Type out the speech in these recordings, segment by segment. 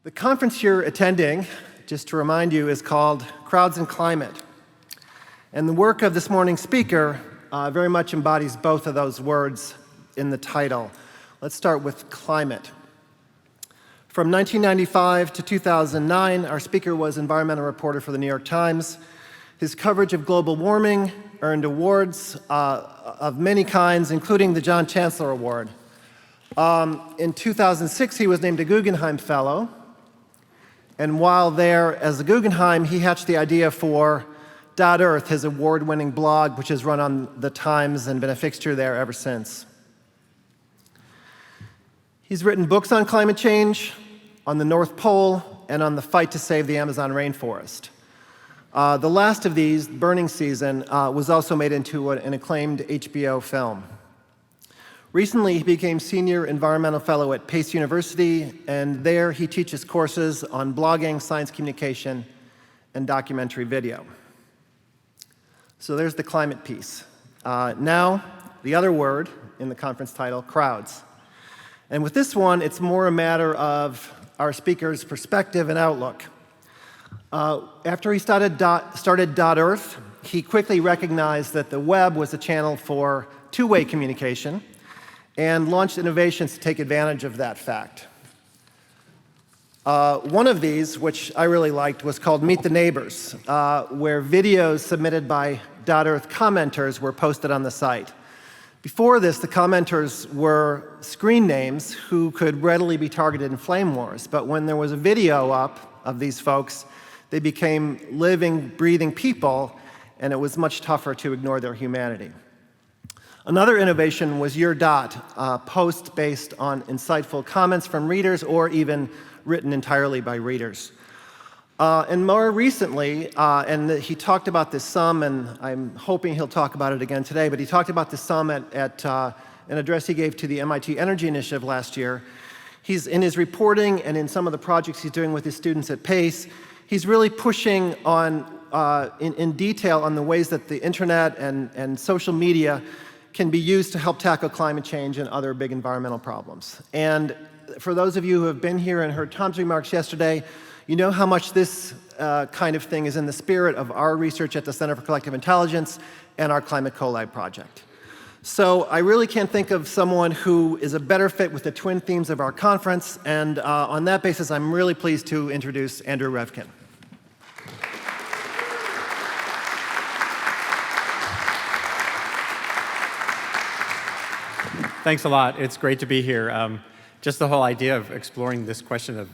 The conference you're attending, just to remind you, is called Crowds and Climate. And the work of this morning's speaker very much embodies both of those words in the title. Let's start with climate. From 1995 to 2009, our speaker was environmental reporter for the New York Times. His coverage of global warming earned awards of many kinds, including the John Chancellor Award. In 2006, he was named a Guggenheim Fellow. And while there as a Guggenheim, he hatched the idea for .earth, his award-winning blog, which has run on the Times and been a fixture there ever since. He's written books on climate change, on the North Pole, and on the fight to save the Amazon rainforest. The last of these, Burning Season, was also made into an acclaimed HBO film. Recently, he became Senior Environmental Fellow at Pace University, and there he teaches courses on blogging, science communication, and documentary video. So there's the climate piece. Now, the other word in the conference title, crowds. And with this one, it's more a matter of our speaker's perspective and outlook. After he started .earth, he quickly recognized that the web was a channel for two-way communication and launched innovations to take advantage of that fact. One of these, which I really liked, was called Meet the Neighbors, where videos submitted by .earth commenters were posted on the site. Before this, the commenters were screen names who could readily be targeted in flame wars, but when there was a video up of these folks, they became living, breathing people, and it was much tougher to ignore their humanity. Another innovation was Your Dot, a post based on insightful comments from readers or even written entirely by readers. And more recently, and he talked about this some, and I'm hoping he'll talk about it again today, but he talked about this some at an address he gave to the MIT Energy Initiative last year. He's in his reporting and in some of the projects he's doing with his students at Pace, he's really pushing on, in detail on the ways that the internet and social media can be used to help tackle climate change and other big environmental problems. And for those of you who have been here and heard Tom's remarks yesterday, you know how much this kind of thing is in the spirit of our research at the Center for Collective Intelligence and our Climate CoLab project. So I really can't think of someone who is a better fit with the twin themes of our conference, and on that basis, I'm really pleased to introduce Andrew Revkin. Thanks a lot. It's great to be here. Just the whole idea of exploring this question of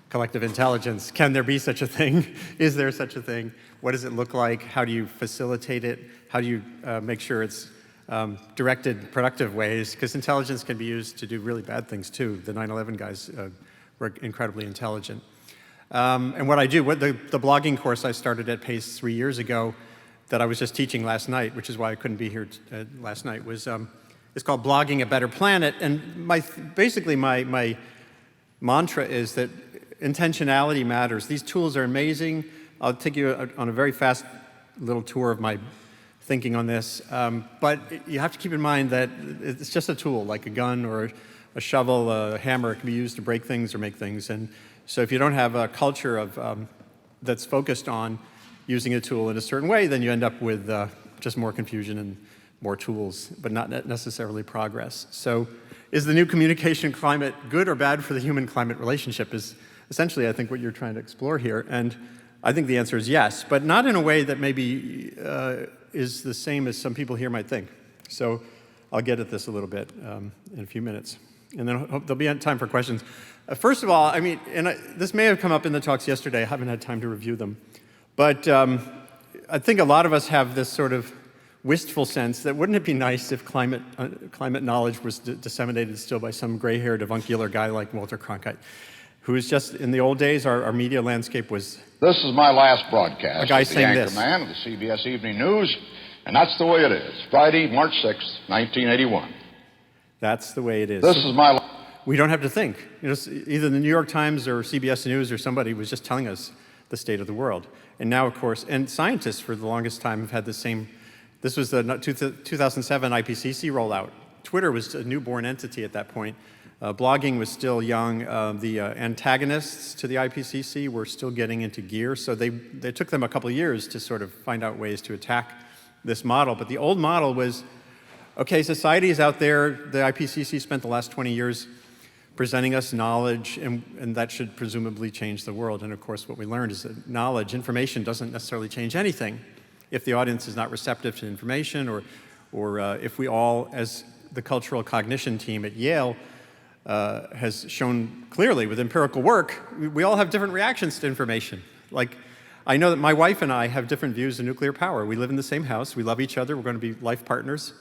collective intelligence. Can there be such a thing? Is there such a thing? What does it look like? How do you facilitate it? How do you make sure it's directed productive ways? Because intelligence can be used to do really bad things too. The 9/11 guys were incredibly intelligent. And what I do, the blogging course I started at Pace 3 years ago that I was just teaching last night, which is why I couldn't be here last night, was it's called Blogging a Better Planet. And basically my mantra is that intentionality matters. These tools are amazing. I'll take you on a very fast little tour of my thinking on this. But you have to keep in mind that it's just a tool, like a gun or a shovel, a hammer. It can be used to break things or make things. And so if you don't have a culture of that's focused on using a tool in a certain way, then you end up with just more confusion and more tools, but not necessarily progress. So is the new communication climate good or bad for the human-climate relationship is essentially, I think, what you're trying to explore here. And I think the answer is yes, but not in a way that maybe is the same as some people here might think. So I'll get at this a little bit in a few minutes. And then there'll be time for questions. First of all, I mean, this may have come up in the talks yesterday. I haven't had time to review them. But I think a lot of us have this sort of wistful sense that wouldn't it be nice if climate knowledge was disseminated still by some gray-haired avuncular guy like Walter Cronkite, who was just, in the old days, our media landscape was... This is my last broadcast. A guy as the saying this. anchorman of the CBS Evening News, and that's the way it is. Friday, March 6th, 1981. That's the way it is. This is my... We don't have to think. You know, either the New York Times or CBS News or somebody was just telling us the state of the world. And now, of course, and scientists for the longest time have had the same... This was the 2007 IPCC rollout. Twitter was a newborn entity at that point. Blogging was still young. The antagonists to the IPCC were still getting into gear, so they took them a couple of years to sort of find out ways to attack this model. But the old model was, okay, society is out there. The IPCC spent the last 20 years presenting us knowledge, and that should presumably change the world. And of course, what we learned is that knowledge, information, doesn't necessarily change anything if the audience is not receptive to information, or if we all, as the cultural cognition team at Yale has shown clearly with empirical work, we all have different reactions to information. Like, I know that my wife and I have different views of nuclear power. We live in the same house, we love each other, we're going to be life partners.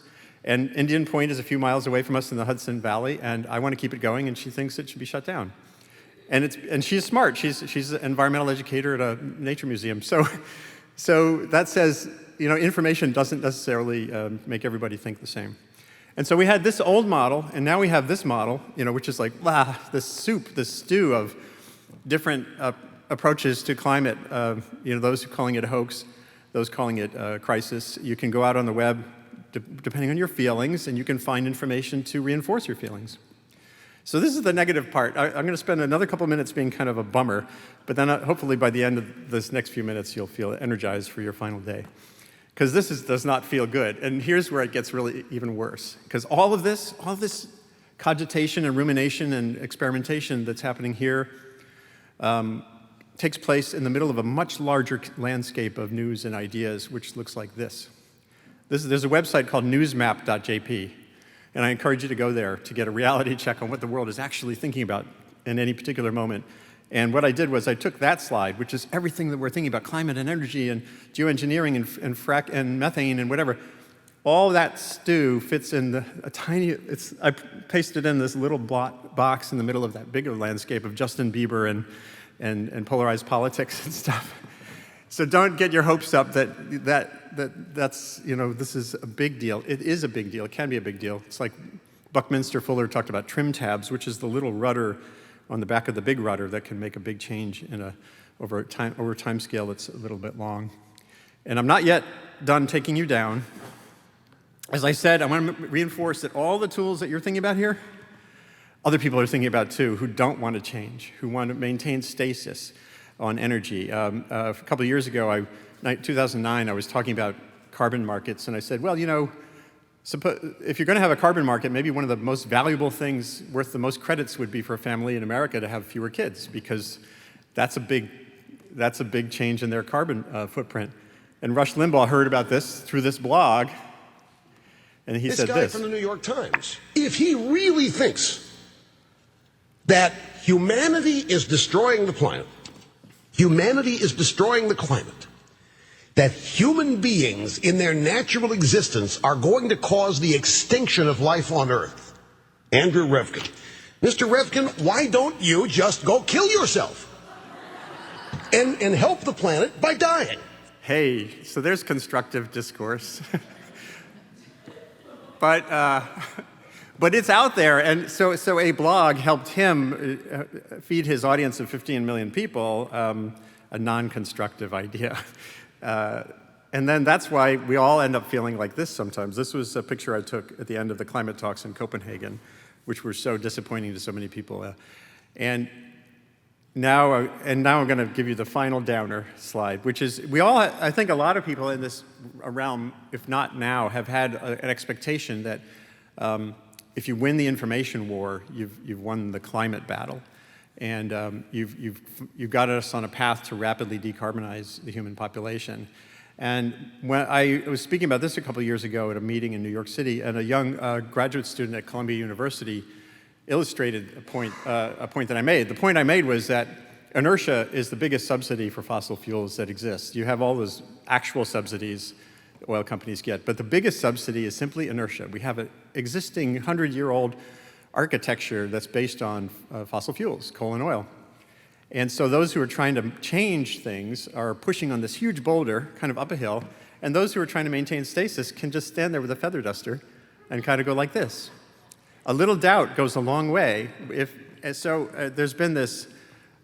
And Indian Point is a few miles away from us in the Hudson Valley, and I want to keep it going, and she thinks it should be shut down. And she's smart. She's an environmental educator at a nature museum. So that says, you know, information doesn't necessarily make everybody think the same. And so we had this old model, and now we have this model, you know, which is like, this soup, this stew of different approaches to climate. You know, those calling it a hoax, those calling it a crisis. You can go out on the web, depending on your feelings, and you can find information to reinforce your feelings. So this is the negative part. I'm going to spend another couple minutes being kind of a bummer, but then hopefully by the end of this next few minutes, you'll feel energized for your final day. Because this does not feel good. And here's where it gets really even worse. Because all of this cogitation and rumination and experimentation that's happening here takes place in the middle of a much larger landscape of news and ideas, which looks like this. There's a website called newsmap.jp, and I encourage you to go there to get a reality check on what the world is actually thinking about in any particular moment. And what I did was I took that slide, which is everything that we're thinking about, climate and energy and geoengineering and methane and whatever. All that stew fits in I pasted in this little box in the middle of that bigger landscape of Justin Bieber and polarized politics and stuff. So don't get your hopes up that's, you know, this is a big deal. It is a big deal. It can be a big deal. It's like Buckminster Fuller talked about trim tabs, which is the little rudder on the back of the big rudder that can make a big change over a time scale that's a little bit long. And I'm not yet done taking you down. As I said, I want to reinforce that all the tools that you're thinking about here, other people are thinking about too, who don't want to change, who want to maintain stasis on energy. A couple of years ago, 2009, I was talking about carbon markets, and I said, well, you know, if you're going to have a carbon market, maybe one of the most valuable things worth the most credits would be for a family in America to have fewer kids, because that's a big change in their carbon footprint. And Rush Limbaugh heard about this through this blog, and he said this. This guy from the New York Times, if he really thinks that humanity is destroying the planet, that human beings in their natural existence are going to cause the extinction of life on Earth. Andrew Revkin. Mr. Revkin, why don't you just go kill yourself and help the planet by dying? Hey, so there's constructive discourse. But it's out there, and so a blog helped him feed his audience of 15 million people a non-constructive idea. And then that's why we all end up feeling like this sometimes. This was a picture I took at the end of the climate talks in Copenhagen, which were so disappointing to so many people. And now I'm going to give you the final downer slide, which is I think a lot of people in this realm, if not now, have had an expectation that if you win the information war, you've won the climate battle. And you've got us on a path to rapidly decarbonize the human population. And when I was speaking about this a couple of years ago at a meeting in New York City, and a young graduate student at Columbia University illustrated a point that I made. The point I made was that inertia is the biggest subsidy for fossil fuels that exists. You have all those actual subsidies oil companies get, but the biggest subsidy is simply inertia. We have an existing 100-year-old architecture that's based on fossil fuels, coal and oil. And so those who are trying to change things are pushing on this huge boulder kind of up a hill, and those who are trying to maintain stasis can just stand there with a feather duster and kind of go like this. A little doubt goes a long way. There's been this,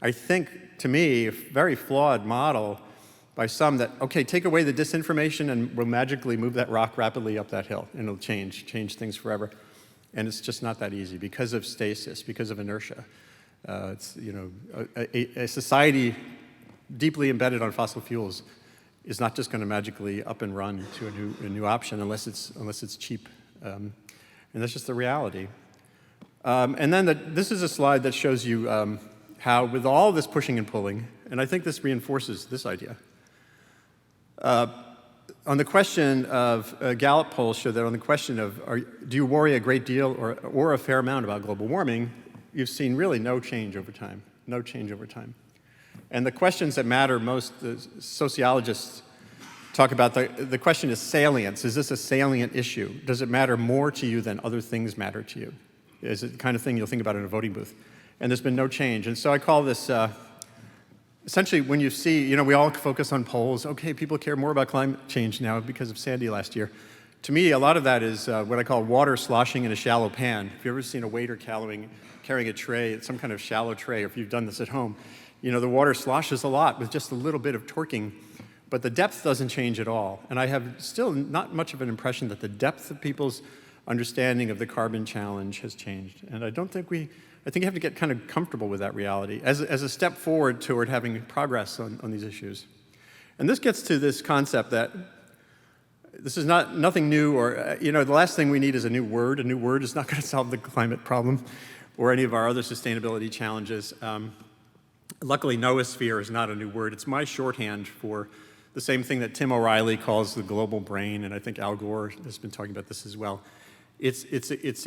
I think, to me, very flawed model by some that, okay, take away the disinformation and we'll magically move that rock rapidly up that hill and it'll change things forever. And it's just not that easy because of stasis, because of inertia. It's, you know, a society deeply embedded on fossil fuels is not just going to magically up and run to a new option unless it's cheap. And that's just the reality. And then this is a slide that shows you how, with all this pushing and pulling, and I think this reinforces this idea. On the question of, Gallup polls show that on the question of, do you worry a great deal or a fair amount about global warming, you've seen really no change over time, no change over time. And the questions that matter most, the sociologists talk about, the question is salience. Is this a salient issue? Does it matter more to you than other things matter to you? Is it the kind of thing you'll think about in a voting booth? And there's been no change. And so I call this, essentially, when you see, you know, we all focus on polls. Okay, people care more about climate change now because of Sandy last year. To me, a lot of that is what I call water sloshing in a shallow pan. If you've ever seen a waiter carrying a tray, some kind of shallow tray, or if you've done this at home, you know, the water sloshes a lot with just a little bit of torquing, but the depth doesn't change at all. And I have still not much of an impression that the depth of people's understanding of the carbon challenge has changed. And I think you have to get kind of comfortable with that reality as a step forward toward having progress on these issues. And this gets to this concept that this is nothing new, or, you know, the last thing we need is a new word. A new word is not going to solve the climate problem or any of our other sustainability challenges. Luckily, noosphere is not a new word. It's my shorthand for the same thing that Tim O'Reilly calls the global brain, and I think Al Gore has been talking about this as well. It's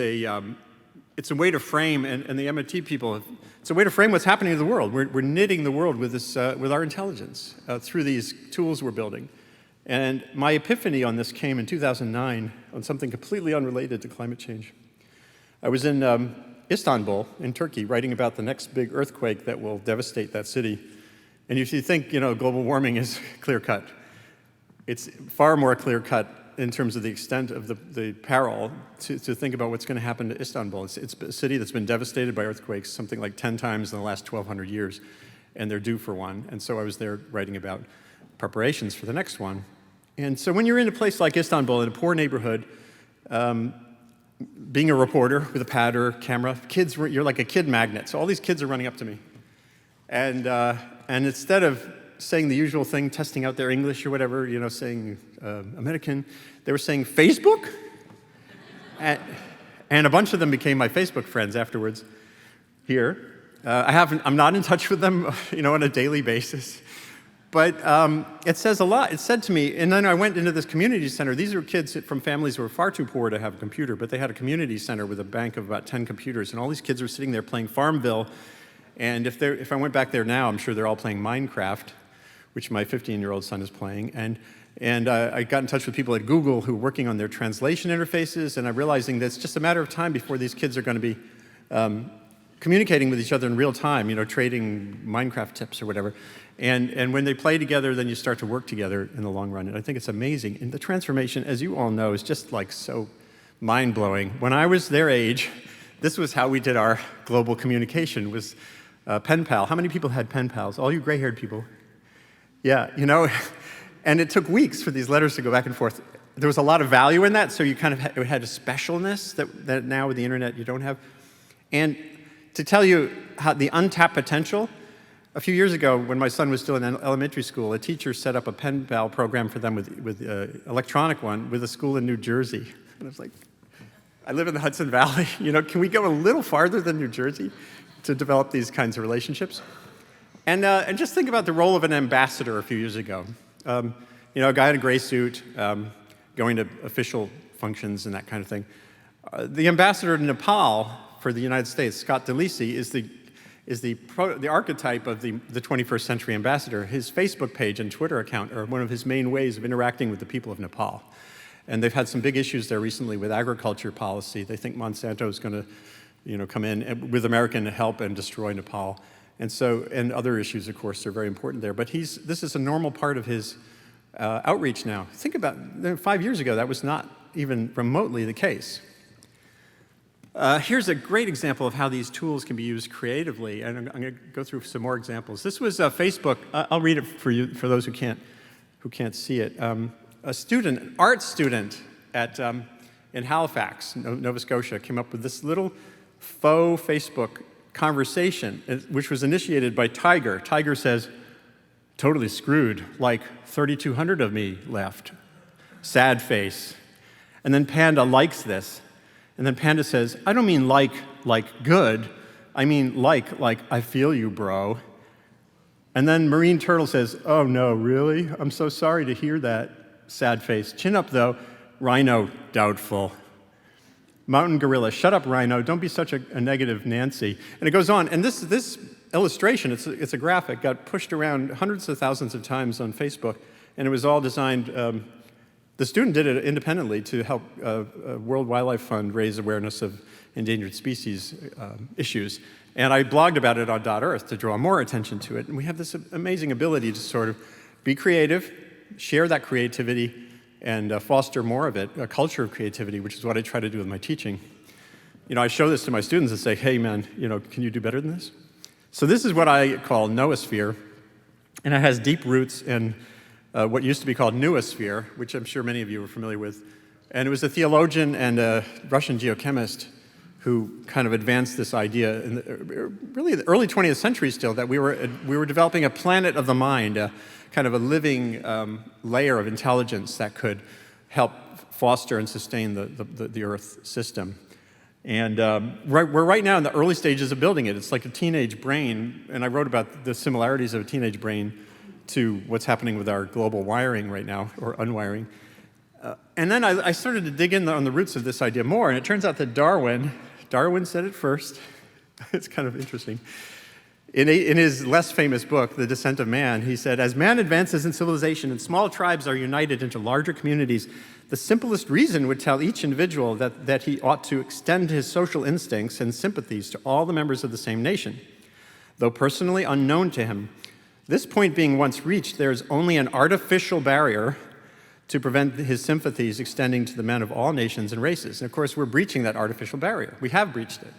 a way to frame, and the MIT people, it's a way to frame what's happening in the world. We're knitting the world with this, with our intelligence through these tools we're building. And my epiphany on this came in 2009 on something completely unrelated to climate change. I was in Istanbul in Turkey writing about the next big earthquake that will devastate that city. And if you think, you know, global warming is clear-cut, it's far more clear-cut in terms of the extent of the peril to think about what's going to happen to Istanbul. It's a city that's been devastated by earthquakes something like 10 times in the last 1,200 years, and they're due for one. And so I was there writing about preparations for the next one. And so when you're in a place like Istanbul, in a poor neighborhood, being a reporter with a pad or camera, you're like a kid magnet. So all these kids are running up to me. And instead of saying the usual thing, testing out their English or whatever, you know, saying American, they were saying Facebook. And a bunch of them became my Facebook friends afterwards here. I'm not in touch with them, you know, on a daily basis. But it says a lot. It said to me, and then I went into this community center. These are kids from families who were far too poor to have a computer, but they had a community center with a bank of about 10 computers, and all these kids were sitting there playing Farmville. And if I went back there now, I'm sure they're all playing Minecraft, which my 15-year-old son is playing. And I got in touch with people at Google who were working on their translation interfaces, and I'm realizing that it's just a matter of time before these kids are going to be communicating with each other in real time, you know, trading Minecraft tips or whatever. And when they play together, then you start to work together in the long run. And I think it's amazing. And the transformation, as you all know, is just like so mind-blowing. When I was their age, this was how we did our global communication, was pen pal. How many people had pen pals? All you gray-haired people. Yeah, you know, and it took weeks for these letters to go back and forth. There was a lot of value in that, so you kind of had a specialness that now with the internet you don't have. And to tell you how the untapped potential, a few years ago when my son was still in elementary school, a teacher set up a pen pal program for them with electronic one with a school in New Jersey. And I was like, I live in the Hudson Valley, you know, can we go a little farther than New Jersey to develop these kinds of relationships? And just think about the role of an ambassador a few years ago. You know, a guy in a gray suit going to official functions and that kind of thing. The ambassador to Nepal for the United States, Scott DeLisi, is the archetype of the 21st century ambassador. His Facebook page and Twitter account are one of his main ways of interacting with the people of Nepal. And they've had some big issues there recently with agriculture policy. They think Monsanto is going to, you know, come in with American help and destroy Nepal. And other issues, of course, are very important there. But this is a normal part of his outreach now. Think about 5 years ago, that was not even remotely the case. Here's a great example of how these tools can be used creatively, and I'm going to go through some more examples. This was Facebook. I'll read it for you, for those who can't see it. A student, an art student at in Halifax, Nova Scotia, came up with this little faux Facebook conversation, which was initiated by Tiger. Tiger says, "Totally screwed, like 3,200 of me left. Sad face." And then Panda likes this. And then Panda says, "I don't mean like good. I mean like I feel you, bro." And then Marine Turtle says, "Oh no, really? I'm so sorry to hear that." Sad face. Chin up though. Rhino, doubtful. Mountain Gorilla, "Shut up, Rhino. Don't be such a negative Nancy." And it goes on. And this illustration, it's a graphic, got pushed around hundreds of thousands of times on Facebook. And it was all designed, the student did it independently to help World Wildlife Fund raise awareness of endangered species issues. And I blogged about it on .earth to draw more attention to it. And we have this amazing ability to sort of be creative, share that creativity, and foster more of it, a culture of creativity, which is what I try to do with my teaching. You know, I show this to my students and say, "Hey man, you know, can you do better than this?" So this is what I call noosphere, and it has deep roots in what used to be called noosphere, which I'm sure many of you are familiar with. And it was a theologian and a Russian geochemist who kind of advanced this idea in really the early 20th century still, that we were developing a planet of the mind, kind of a living layer of intelligence that could help foster and sustain the Earth system. And we're right now in the early stages of building it. It's like a teenage brain, and I wrote about the similarities of a teenage brain to what's happening with our global wiring right now, or unwiring. And then I started to dig in on the roots of this idea more, and it turns out that Darwin said it first. It's kind of interesting. In his less famous book, The Descent of Man, he said, "As man advances in civilization and small tribes are united into larger communities, the simplest reason would tell each individual that he ought to extend his social instincts and sympathies to all the members of the same nation, though personally unknown to him. This point being once reached, there is only an artificial barrier to prevent his sympathies extending to the men of all nations and races." And of course, we're breaching that artificial barrier. We have breached it.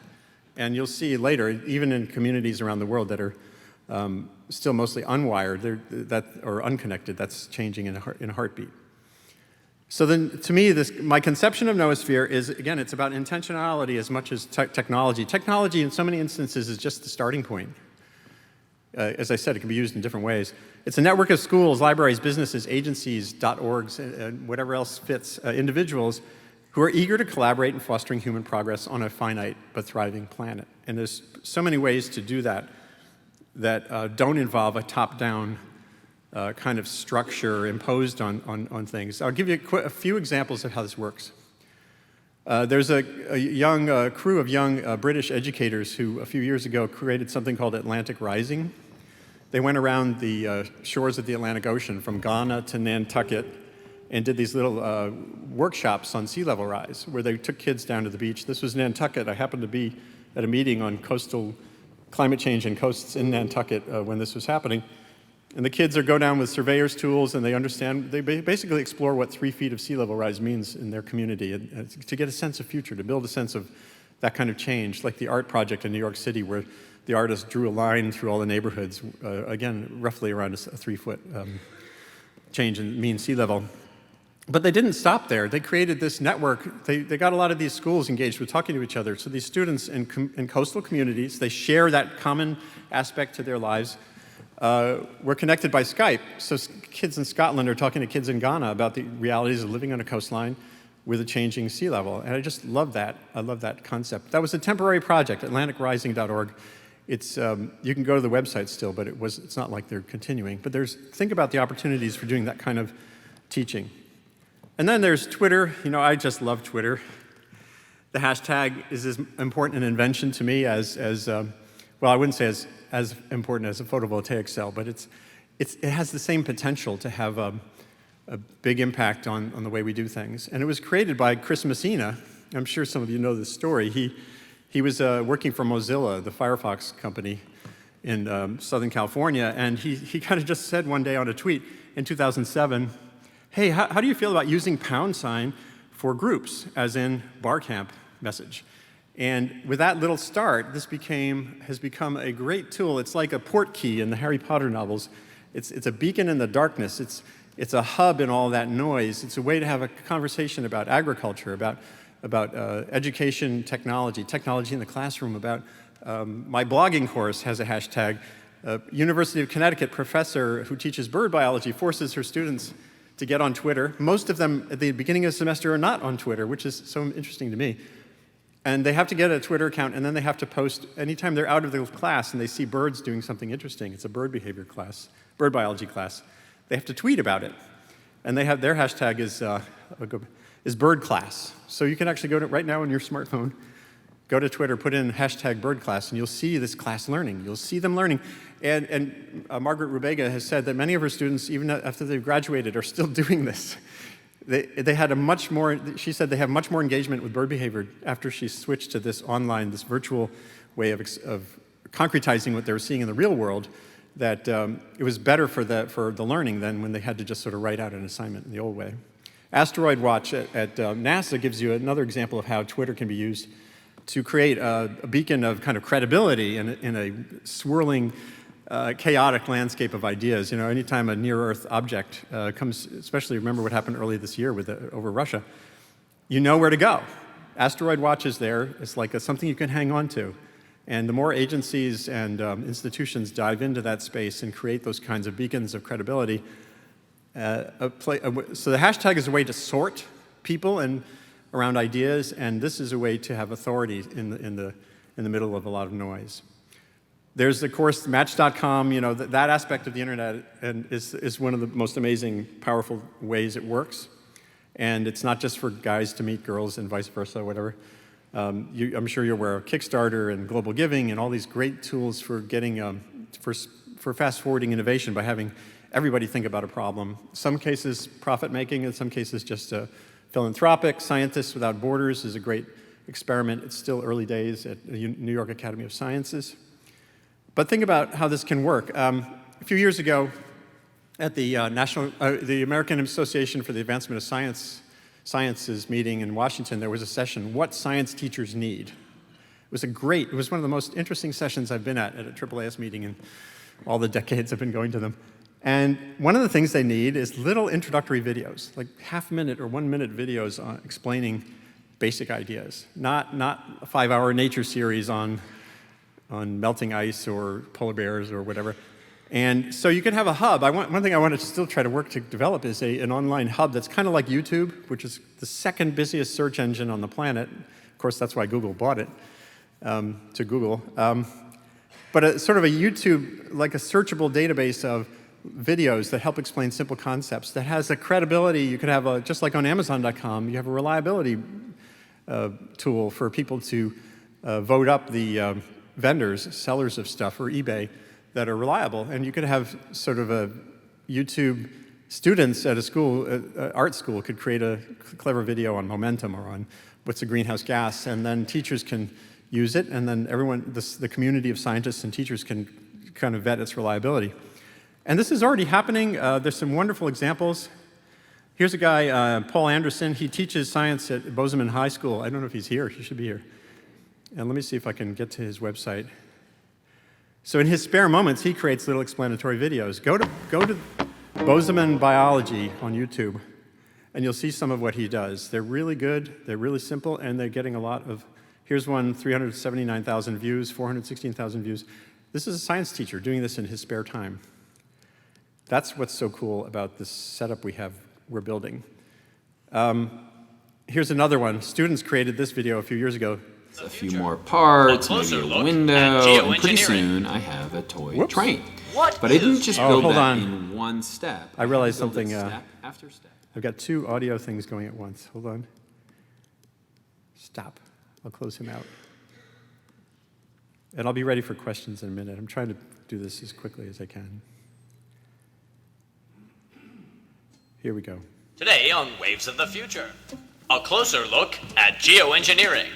And you'll see later, even in communities around the world that are still mostly unwired or unconnected, that's changing in a heartbeat. So then, to me, my conception of noosphere is, again, it's about intentionality as much as technology. Technology, in so many instances, is just the starting point. As I said, it can be used in different ways. It's a network of schools, libraries, businesses, agencies, .orgs, and whatever else fits, individuals who are eager to collaborate in fostering human progress on a finite but thriving planet. And there's so many ways to do that that don't involve a top-down kind of structure imposed on things. I'll give you a few examples of how this works. There's a young crew of young British educators who a few years ago created something called Atlantic Rising. They went around the shores of the Atlantic Ocean from Ghana to Nantucket and did these little workshops on sea level rise, where they took kids down to the beach. This was Nantucket. I happened to be at a meeting on coastal climate change and coasts in Nantucket when this was happening. And the kids go down with surveyor's tools, and they basically explore what 3 feet of sea level rise means in their community, and to get a sense of future, to build a sense of that kind of change, like the art project in New York City, where the artist drew a line through all the neighborhoods, again, roughly around a 3-foot change in mean sea level. But they didn't stop there. They created this network. They got a lot of these schools engaged with talking to each other. So these students in coastal communities, they share that common aspect to their lives. We're connected by Skype. So kids in Scotland are talking to kids in Ghana about the realities of living on a coastline with a changing sea level. And I just love that. I love that concept. That was a temporary project, atlanticrising.org. It's, you can go to the website still, but it's not like they're continuing. But think about the opportunities for doing that kind of teaching. And then there's Twitter. You know, I just love Twitter. The hashtag is as important an invention to me as well, I wouldn't say as important as a photovoltaic cell, but it has the same potential to have a big impact on the way we do things. And it was created by Chris Messina. I'm sure some of you know this story. He was working for Mozilla, the Firefox company in Southern California, and he kind of just said one day on a tweet in 2007, "Hey, how do you feel about using # for groups, as in Barcamp message?" And with that little start, this has become a great tool. It's like a port key in the Harry Potter novels. It's a beacon in the darkness. It's a hub in all that noise. It's a way to have a conversation about agriculture, about about education technology, technology in the classroom, about my blogging course has a hashtag. University of Connecticut professor who teaches bird biology forces her students to get on Twitter. Most of them at the beginning of the semester are not on Twitter, which is so interesting to me. And they have to get a Twitter account, and then they have to post anytime they're out of the class and they see birds doing something interesting. It's a bird behavior class, bird biology class. They have to tweet about it. And they have their hashtag is bird class. So you can actually go to right now on your smartphone, go to Twitter, put in hashtag bird class, and you'll see this class learning. You'll see them learning. And Margaret Rubega has said that many of her students, even after they've graduated, are still doing this. They had a much more, she said they have much more engagement with bird behavior after she switched to this online, this virtual way of concretizing what they were seeing in the real world, that it was better for the learning than when they had to just sort of write out an assignment in the old way. Asteroid Watch at NASA gives you another example of how Twitter can be used to create a beacon of kind of credibility in a swirling, chaotic landscape of ideas. You know, anytime a near-Earth object comes, especially remember what happened early this year over Russia, you know where to go. Asteroid Watch is there. It's like something you can hang on to. And the more agencies and institutions dive into that space and create those kinds of beacons of credibility, so the hashtag is a way to sort people and around ideas, and this is a way to have authority in the middle of a lot of noise. There's, of course, Match.com. You know, that aspect of the internet is one of the most amazing, powerful ways it works. And it's not just for guys to meet girls and vice versa, whatever. I'm sure you're aware of Kickstarter and Global Giving and all these great tools for getting, for fast-forwarding innovation by having everybody think about a problem. Some cases profit-making, in some cases just philanthropic. Scientists Without Borders is a great experiment. It's still early days at the New York Academy of Sciences. But think about how this can work. A few years ago, at the the American Association for the Advancement of Sciences meeting in Washington, there was a session, What Science Teachers Need. It was one of the most interesting sessions I've been at a AAAS meeting in all the decades I've been going to them. And one of the things they need is little introductory videos, like half-minute or one-minute videos on explaining basic ideas, not a 5-hour nature series on melting ice or polar bears or whatever. And so you can have a hub. One thing I want to still try to work to develop is an online hub that's kind of like YouTube, which is the second busiest search engine on the planet. Of course, that's why Google bought it to Google. But sort of a YouTube, like a searchable database of videos that help explain simple concepts, that has a credibility. You could have, just like on Amazon.com, you have a reliability tool for people to vote up the vendors, sellers of stuff, or eBay, that are reliable. And you could have sort of a YouTube, students at a school, art school, could create a clever video on momentum or on what's a greenhouse gas, and then teachers can use it, and then everyone, the community of scientists and teachers can kind of vet its reliability. And this is already happening. There's some wonderful examples. Here's a guy, Paul Anderson. He teaches science at Bozeman High School. I don't know if he's here. He should be here. And let me see if I can get to his website. So in his spare moments, he creates little explanatory videos. Go to Bozeman Biology on YouTube, and you'll see some of what he does. They're really good, they're really simple, and they're getting a lot of, here's one, 379,000 views, 416,000 views. This is a science teacher doing this in his spare time. That's what's so cool about this setup we're building. Here's another one. Students created this video a few years ago. A few more parts, maybe a window, and pretty soon I have a toy train. But I didn't just build that in one step. I realized something. Step after step. I've got two audio things going at once. Hold on. Stop. I'll close him out. And I'll be ready for questions in a minute. I'm trying to do this as quickly as I can. Here we go. Today on Waves of the Future, a closer look at geoengineering.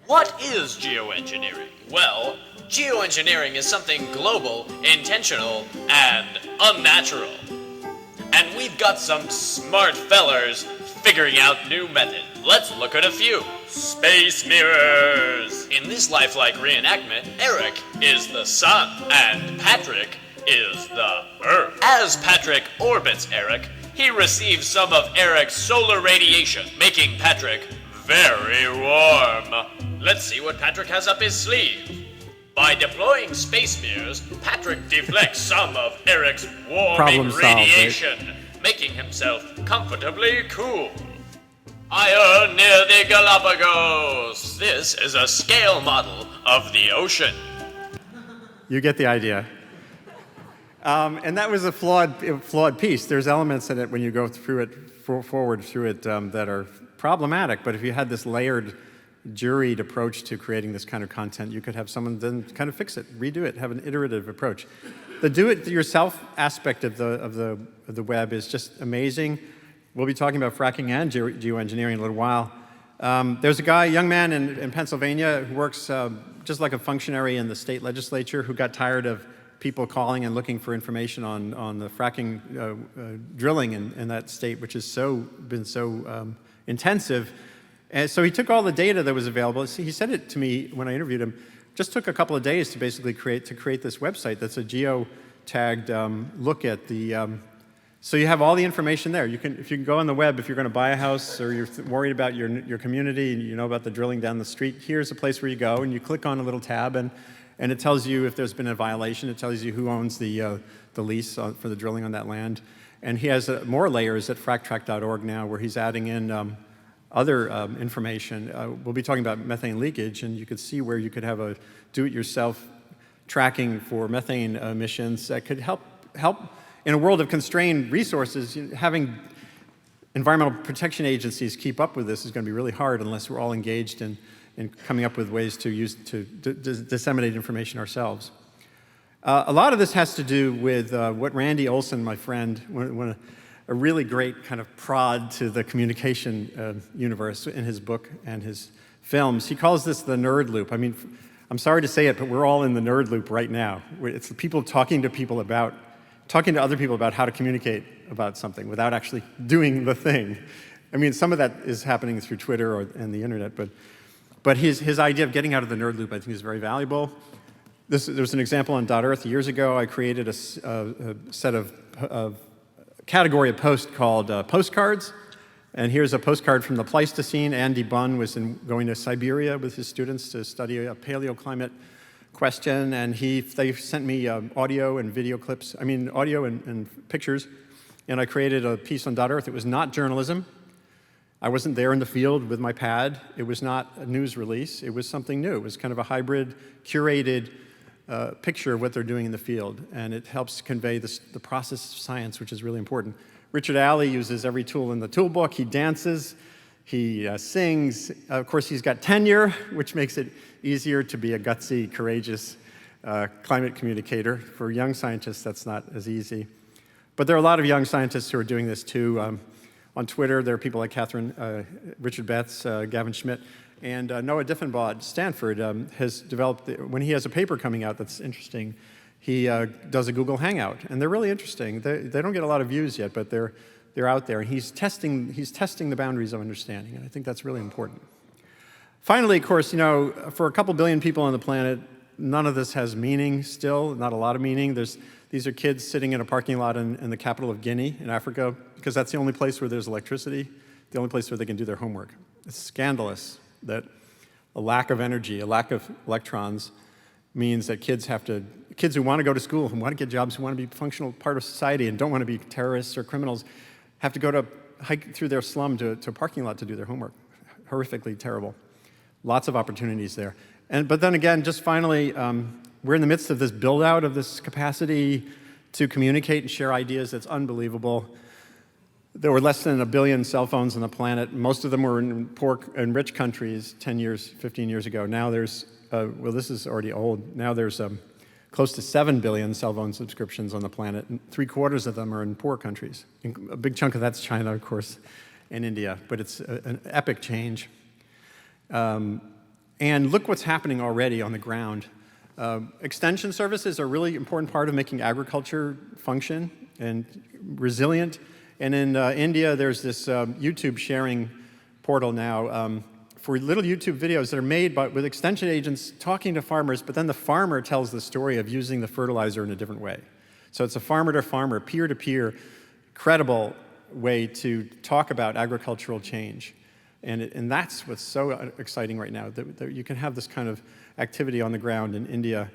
What is geoengineering? Well, geoengineering is something global, intentional, and unnatural. And we've got some smart fellers figuring out new methods. Let's look at a few. Space mirrors! In this lifelike reenactment, Eric is the sun, and Patrick is the Earth. As Patrick orbits Eric, he received some of Eric's solar radiation, making Patrick very warm. Let's see what Patrick has up his sleeve. By deploying space mirrors, Patrick deflects some of Eric's warming radiation, making himself comfortably cool. Iron near the Galapagos. This is a scale model of the ocean. You get the idea. And that was a flawed piece. There's elements in it when you go through it, forward through it, that are problematic. But if you had this layered, juried approach to creating this kind of content, you could have someone then kind of fix it, redo it, have an iterative approach. The do-it-yourself aspect of the web is just amazing. We'll be talking about fracking and geoengineering in a little while. There's a young man in Pennsylvania who works just like a functionary in the state legislature who got tired of people calling and looking for information on the fracking drilling in that state, which has been so intensive. And so he took all the data that was available. He said it to me when I interviewed him. Just took a couple of days to basically create this website that's a geo-tagged look at the. So you have all the information there. If you can go on the web, if you're going to buy a house or you're worried about your community and you know about the drilling down the street, here's a place where you go and you click on a little tab and it tells you if there's been a violation. It tells you who owns the lease for the drilling on that land. And he has more layers at fractrack.org now where he's adding in other information. We'll be talking about methane leakage, and you could see where you could have a do-it-yourself tracking for methane emissions that could help in a world of constrained resources. Having environmental protection agencies keep up with this is going to be really hard unless we're all engaged in coming up with ways to disseminate information ourselves. A lot of this has to do with what Randy Olson, my friend, a really great kind of prod to the communication universe in his book and his films. He calls this the nerd loop. I mean, I'm sorry to say it, but we're all in the nerd loop right now. It's people talking to other people about how to communicate about something without actually doing the thing. I mean, some of that is happening through Twitter and the internet, but his idea of getting out of the nerd loop, I think, is very valuable. There's an example on .earth. Years ago, I created a set of category of posts called postcards. And here's a postcard from the Pleistocene. Andy Bunn was going to Siberia with his students to study a paleoclimate question, and they sent me audio and video clips, audio and pictures, and I created a piece on .earth. It was not journalism. I wasn't there in the field with my pad. It was not a news release. It was something new. It was kind of a hybrid, curated picture of what they're doing in the field, and it helps convey the process of science, which is really important. Richard Alley uses every tool in the toolbook. He dances, he sings. Of course, he's got tenure, which makes it easier to be a gutsy, courageous climate communicator. For young scientists, that's not as easy. But there are a lot of young scientists who are doing this too. On Twitter, there are people like Richard Betts, Gavin Schmidt, and Noah Diffenbaugh at Stanford has developed, when he has a paper coming out that's interesting, he does a Google Hangout, and they're really interesting. They don't get a lot of views yet, but they're out there, and he's testing the boundaries of understanding, and I think that's really important. Finally, of course, for a couple billion people on the planet, none of this has meaning still, not a lot of meaning. These are kids sitting in a parking lot in the capital of Guinea in Africa, because that's the only place where there's electricity, the only place where they can do their homework. It's scandalous that a lack of energy, a lack of electrons, means that kids who want to go to school, who want to get jobs, who want to be a functional part of society and don't want to be terrorists or criminals, have to go to hike through their slum to a parking lot to do their homework. Horrifically terrible. Lots of opportunities there. But then again, just finally, we're in the midst of this build-out of this capacity to communicate and share ideas that's unbelievable. There were less than 1 billion cell phones on the planet. Most of them were in poor and rich countries 10 years, 15 years ago. Now there's, this is already old. Now there's close to 7 billion cell phone subscriptions on the planet, and 3/4 of them are in poor countries. A big chunk of that's China, of course, and India, but it's an epic change. And look what's happening already on the ground. Extension services are a really important part of making agriculture function and resilient. And in India, there's this YouTube sharing portal now for little YouTube videos that are made with extension agents talking to farmers, but then the farmer tells the story of using the fertilizer in a different way. So it's a farmer to farmer, peer-to-peer, credible way to talk about agricultural change. And that's what's so exciting right now, that you can have this kind of activity on the ground in India.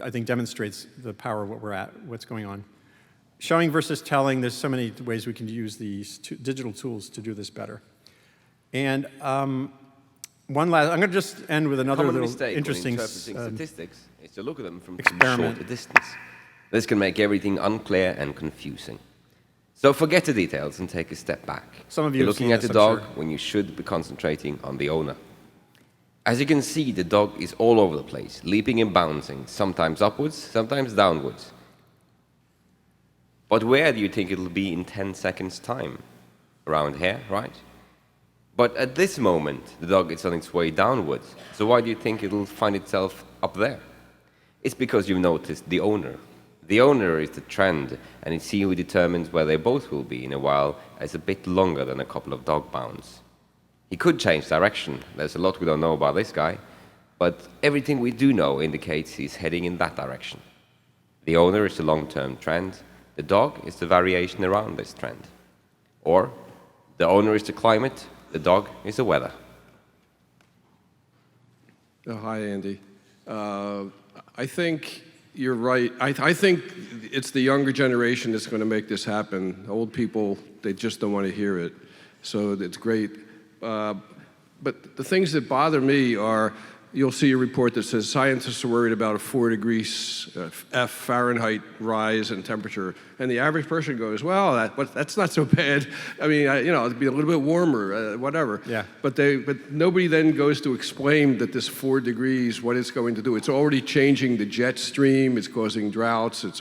I think demonstrates the power of what's going on. Showing versus telling, there's so many ways we can use these digital tools to do this better. And one last, I'm going to just end with another Common little mistake interesting when interpreting statistics is to look at them from too experiment. short a distance. This can make everything unclear and confusing. So forget the details and take a step back. Some of you You're have seen looking at this, the I'm dog sure. when you should be concentrating on the owner. As you can see, the dog is all over the place, leaping and bouncing, sometimes upwards, sometimes downwards. But where do you think it'll be in 10 seconds' time? Around here, right? But at this moment, the dog is on its way downwards. So why do you think it'll find itself up there? It's because you've noticed the owner. The owner is the trend, and it's he who determines where they both will be in a while, as a bit longer than a couple of dog bounds. He could change direction. There's a lot we don't know about this guy, but everything we do know indicates he's heading in that direction. The owner is the long-term trend. The dog is the variation around this trend. Or the owner is the climate, the dog is the weather. Oh, hi, Andy. I think you're right. I think it's the younger generation that's going to make this happen. Old people, they just don't want to hear it. So it's great. But the things that bother me are, you'll see a report that says scientists are worried about a 4 degrees Fahrenheit rise in temperature. And the average person goes, well, that's not so bad. I mean, it'd be a little bit warmer, whatever. Yeah. But nobody then goes to explain that this 4 degrees, what it's going to do. It's already changing the jet stream. It's causing droughts. It's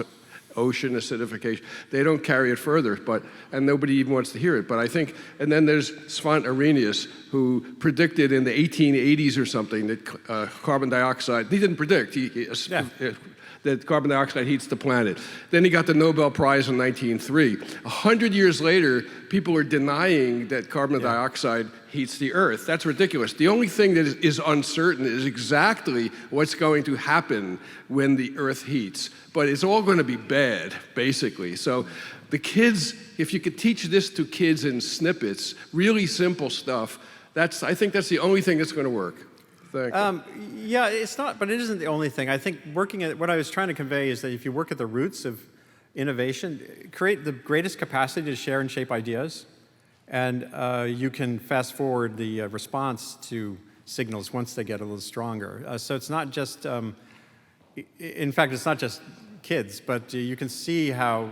ocean acidification. They don't carry it further, and nobody even wants to hear it. But I think, and then there's Svante Arrhenius, who predicted in the 1880s or something that carbon dioxide, he didn't predict, that carbon dioxide heats the planet. Then he got the Nobel Prize in 1903. 100 years later, people are denying that carbon dioxide heats the Earth. That's ridiculous. The only thing that is uncertain is exactly what's going to happen when the Earth heats. But it's all going to be bad, basically. So the kids, if you could teach this to kids in snippets, really simple stuff, I think that's the only thing that's going to work. Thank you. Yeah, it's not, but it isn't the only thing. I think what I was trying to convey is that if you work at the roots of innovation, create the greatest capacity to share and shape ideas, and you can fast forward the response to signals once they get a little stronger. So it's not just, in fact, it's not just kids, but you can see how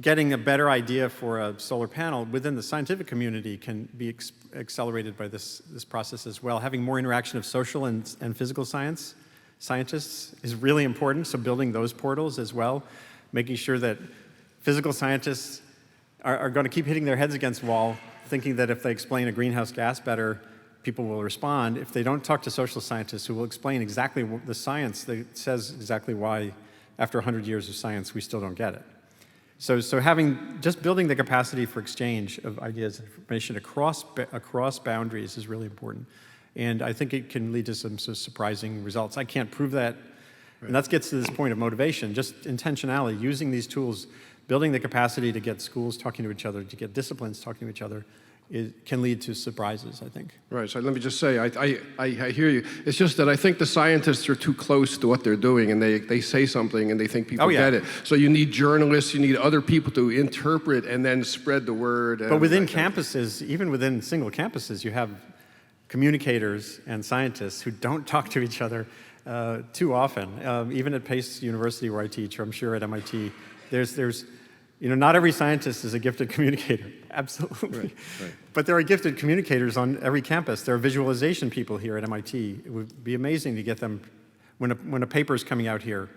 getting a better idea for a solar panel within the scientific community can be accelerated by this process as well. Having more interaction of social and physical scientists is really important, so building those portals as well, making sure that physical scientists are going to keep hitting their heads against the wall, thinking that if they explain a greenhouse gas better, people will respond. If they don't talk to social scientists who will explain exactly the science that says exactly why, after 100 years of science, we still don't get it. So just building the capacity for exchange of ideas and information across boundaries is really important. And I think it can lead to some surprising results. I can't prove that. And that gets to this point of motivation, just intentionality, using these tools, building the capacity to get schools talking to each other, to get disciplines talking to each other, can lead to surprises, I think. Right, so let me just say, I hear you. It's just that I think the scientists are too close to what they're doing, and they say something and they think people get it. So you need journalists, you need other people to interpret and then spread the word. But within campuses, even within single campuses, you have communicators and scientists who don't talk to each other too often. Even at Pace University, where I teach, or I'm sure at MIT, there's not every scientist is a gifted communicator, absolutely. Right. But there are gifted communicators on every campus. There are visualization people here at MIT. It would be amazing to get them, when a paper is coming out here,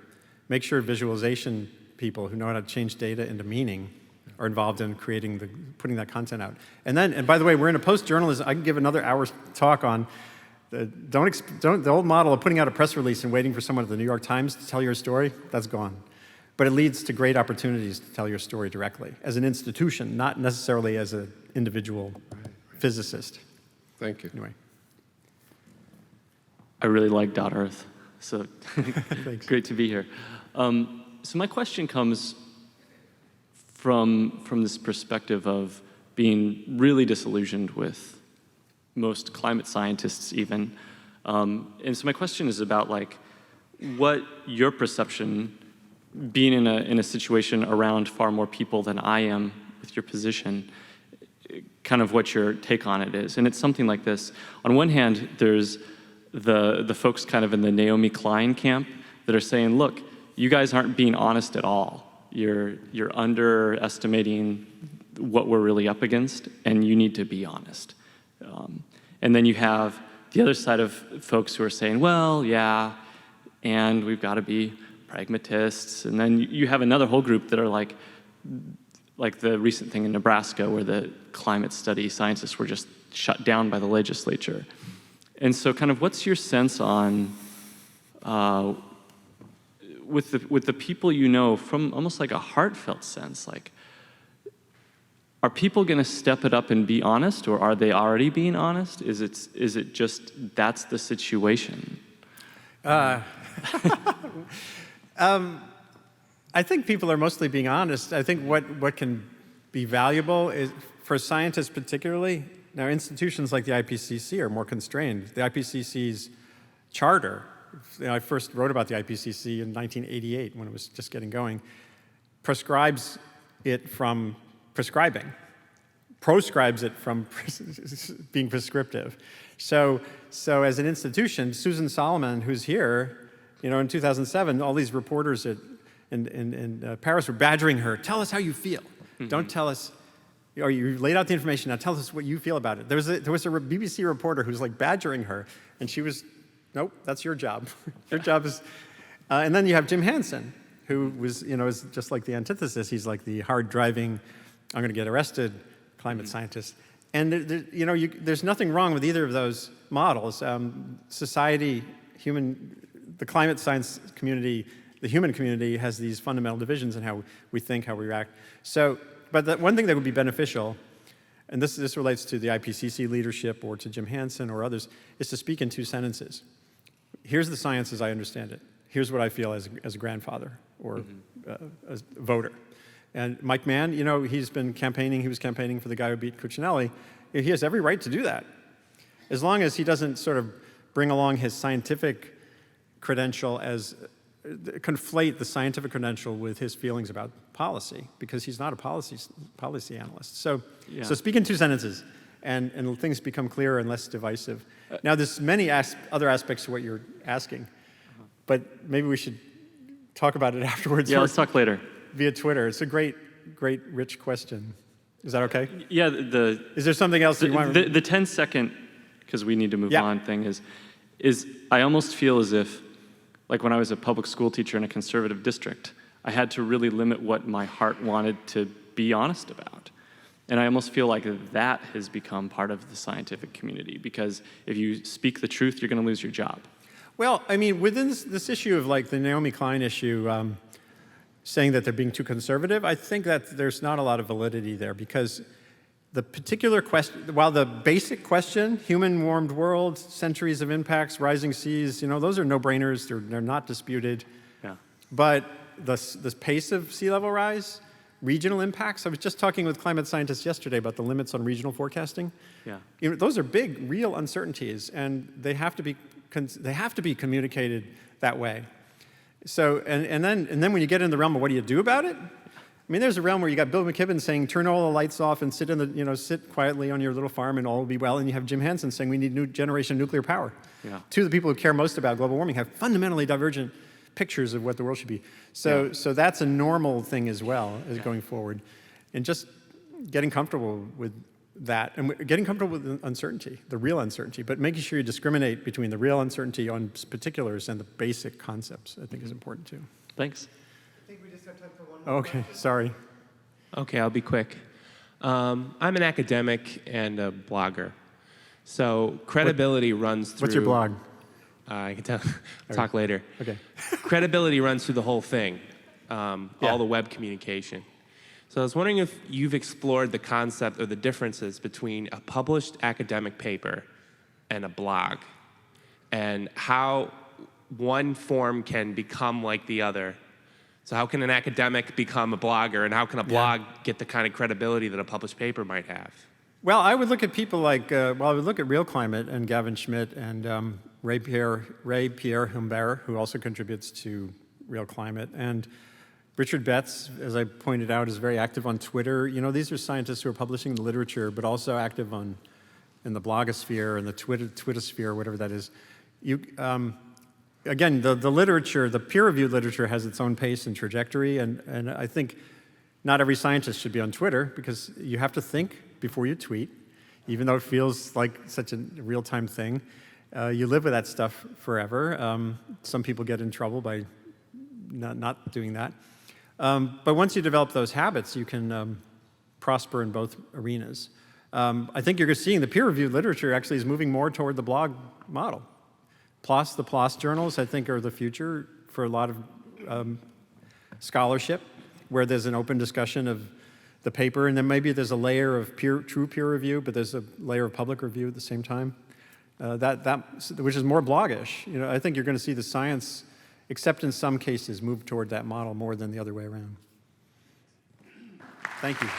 make sure visualization people who know how to change data into meaning are involved in putting that content out. And by the way, we're in a post-journalism, I can give another hour's talk on the old model of putting out a press release and waiting for someone at the New York Times to tell your story, that's gone. But it leads to great opportunities to tell your story directly, as an institution, not necessarily as an individual physicist. Thank you. Anyway. I really like .earth, so Thanks. great to be here. So my question comes from this perspective of being really disillusioned with most climate scientists even. And so my question is about like what your perception, being in a situation around far more people than I am with your position, kind of what your take on it is. And it's something like this. On one hand, there's the folks kind of in the Naomi Klein camp that are saying, look, you guys aren't being honest at all. You're underestimating what we're really up against, and you need to be honest. And then you have the other side of folks who are saying, well, yeah, and we've got to be pragmatists. And then you have another whole group that are like the recent thing in Nebraska where the climate study scientists were just shut down by the legislature. And so kind of what's your sense on, with the people you know, from almost like a heartfelt sense, like, are people going to step it up and be honest, or are they already being honest? Is it just that's the situation? I think people are mostly being honest. I think what can be valuable is, for scientists particularly, now institutions like the IPCC are more constrained. The IPCC's charter, I first wrote about the IPCC in 1988 when it was just getting going, prescribes it from prescribing, proscribes it from being prescriptive. So as an institution, Susan Solomon, who's here, in 2007, all these reporters in Paris were badgering her. Tell us how you feel. Mm-hmm. Don't tell us, or you laid out the information, now tell us what you feel about it. There was a BBC reporter who was like badgering her, and she was, nope, that's your job. Your job is, and then you have Jim Hansen, who was, is just like the antithesis. He's like the hard-driving, I'm going to get arrested climate scientist. And there's nothing wrong with either of those models. Society, the climate science community, the human community has these fundamental divisions in how we think, how we react. So, but the one thing that would be beneficial, and this relates to the IPCC leadership or to Jim Hansen or others, is to speak in two sentences. Here's the science as I understand it. Here's what I feel as a grandfather or as a voter. And Mike Mann, he's been campaigning. He was campaigning for the guy who beat Cuccinelli. He has every right to do that, as long as he doesn't sort of bring along his scientific credential conflate the scientific credential with his feelings about policy, because he's not a policy analyst. So speak in two sentences, and things become clearer and less divisive. Now, there's many other aspects to what you're asking, but maybe we should talk about it afterwards. Yeah, let's talk later. Via Twitter. It's a great, rich question. Is that okay? Yeah. Is there something else you want? The 10-second, because we need to move on thing is I almost feel as if, like when I was a public school teacher in a conservative district, I had to really limit what my heart wanted to be honest about. And I almost feel like that has become part of the scientific community, because if you speak the truth, you're going to lose your job. Well, I mean, within this issue of like the Naomi Klein issue, saying that they're being too conservative, I think that there's not a lot of validity there, because the particular question, while the basic question, human warmed world, centuries of impacts, rising seas, those are no-brainers, they're not disputed. Yeah. But the pace of sea level rise, regional impacts, I was just talking with climate scientists yesterday about the limits on regional forecasting. Yeah. Those are big, real uncertainties, and they have to be communicated that way. So, and then when you get in the realm of what do you do about it? I mean, there's a realm where you got Bill McKibben saying, turn all the lights off and sit quietly on your little farm and all will be well. And you have Jim Hansen saying we need new generation nuclear power. Yeah. Two of the people who care most about global warming have fundamentally divergent pictures of what the world should be. So that's a normal thing as well as going forward. And just getting comfortable with that, and getting comfortable with uncertainty, the real uncertainty, but making sure you discriminate between the real uncertainty on particulars and the basic concepts, I think is important too. Thanks. I think we just have time for one more question. Sorry. Okay, I'll be quick. I'm an academic and a blogger. So credibility runs through... What's your blog? I can talk later. Okay. Credibility runs through the whole thing, all the web communication. So I was wondering if you've explored the concept or the differences between a published academic paper and a blog, and how one form can become like the other So how can an academic become a blogger, and how can a blog get the kind of credibility that a published paper might have? Well, I would look at people like, I would look at Real Climate and Gavin Schmidt and Ray-Pierre Humbert, who also contributes to Real Climate. And Richard Betts, as I pointed out, is very active on Twitter. You know, these are scientists who are publishing the literature, but also active in the blogosphere and the Twittersphere, whatever that is. Again, the literature, the peer-reviewed literature has its own pace and trajectory, and I think not every scientist should be on Twitter because you have to think before you tweet, even though it feels like such a real-time thing. You live with that stuff forever. Some people get in trouble by not doing that. But once you develop those habits, you can prosper in both arenas. I think you're seeing the peer-reviewed literature actually is moving more toward the blog model. The PLOS journals, I think, are the future for a lot of scholarship, where there's an open discussion of the paper, and then maybe there's a layer of true peer review, but there's a layer of public review at the same time, which is more bloggish. You know, I think you're going to see the science, except in some cases, move toward that model more than the other way around. Thank you.